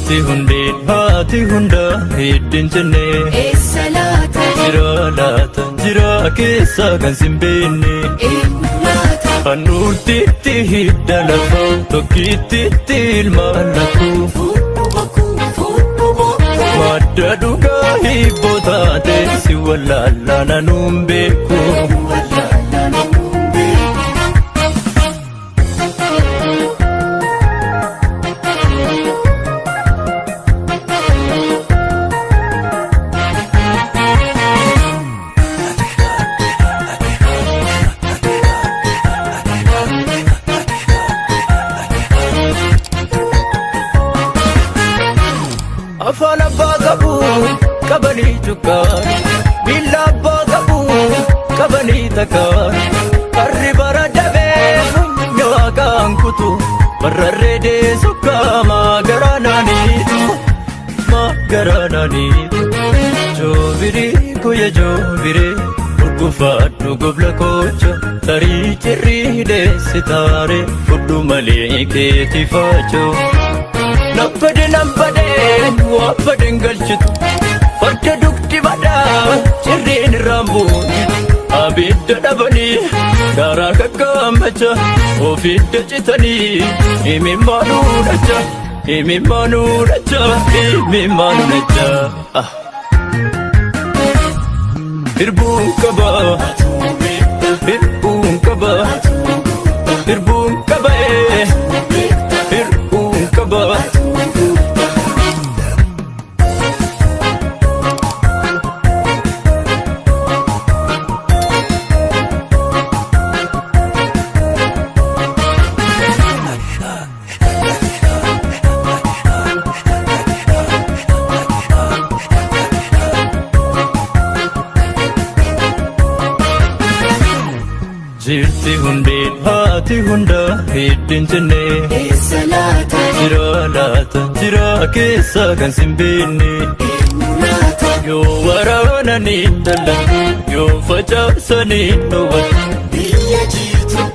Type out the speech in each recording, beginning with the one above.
Jirti hundeen haati hunda heddin jennee eessa laata jira laata jira keessa kan sin beenne eenyu laata Hanuutitti hidda lafa tokkittitti ilmaan lakkuu fuudhu bokkuu madda dhugaa hibboo taate si wallaalaa nanuun beeku Afaan abbaa qabu qabanii cukkaan miila abbaa qabu qabanii takkaan karri bara dabee funyoo kaan kutu barrarree deessu kaamaa garaa naaniitu joobirii kuyya joobiree gurgufaadhu gobla koocha tarii cirrii deessi taare fudhu malee keetii faachoo Nambade waabbaden galchitu farda dugdi badaa cirriin raambuun abidda dhabanii daaraa kakkaammacha ofidda citanii imimmaanuu dhacha Hirbuun qaba hirbuun qaba hirbuun qaba hirbuun qaba Jirti hundeen haati hunda heddin jennee eessa laata jira laata jira keessa kan sin beenne eenyu laata yoo waraananii dallan yoo facaasanii dhowwan biyya jirtu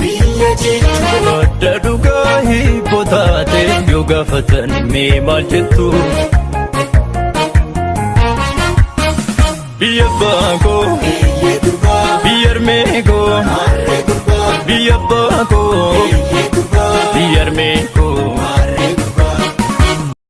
madda dhugaa hibboo taate yoo gaafatan mee maal jettu biyya baakoo biyya durbaa biyya armeekoo harree gurbaa biyya baakoo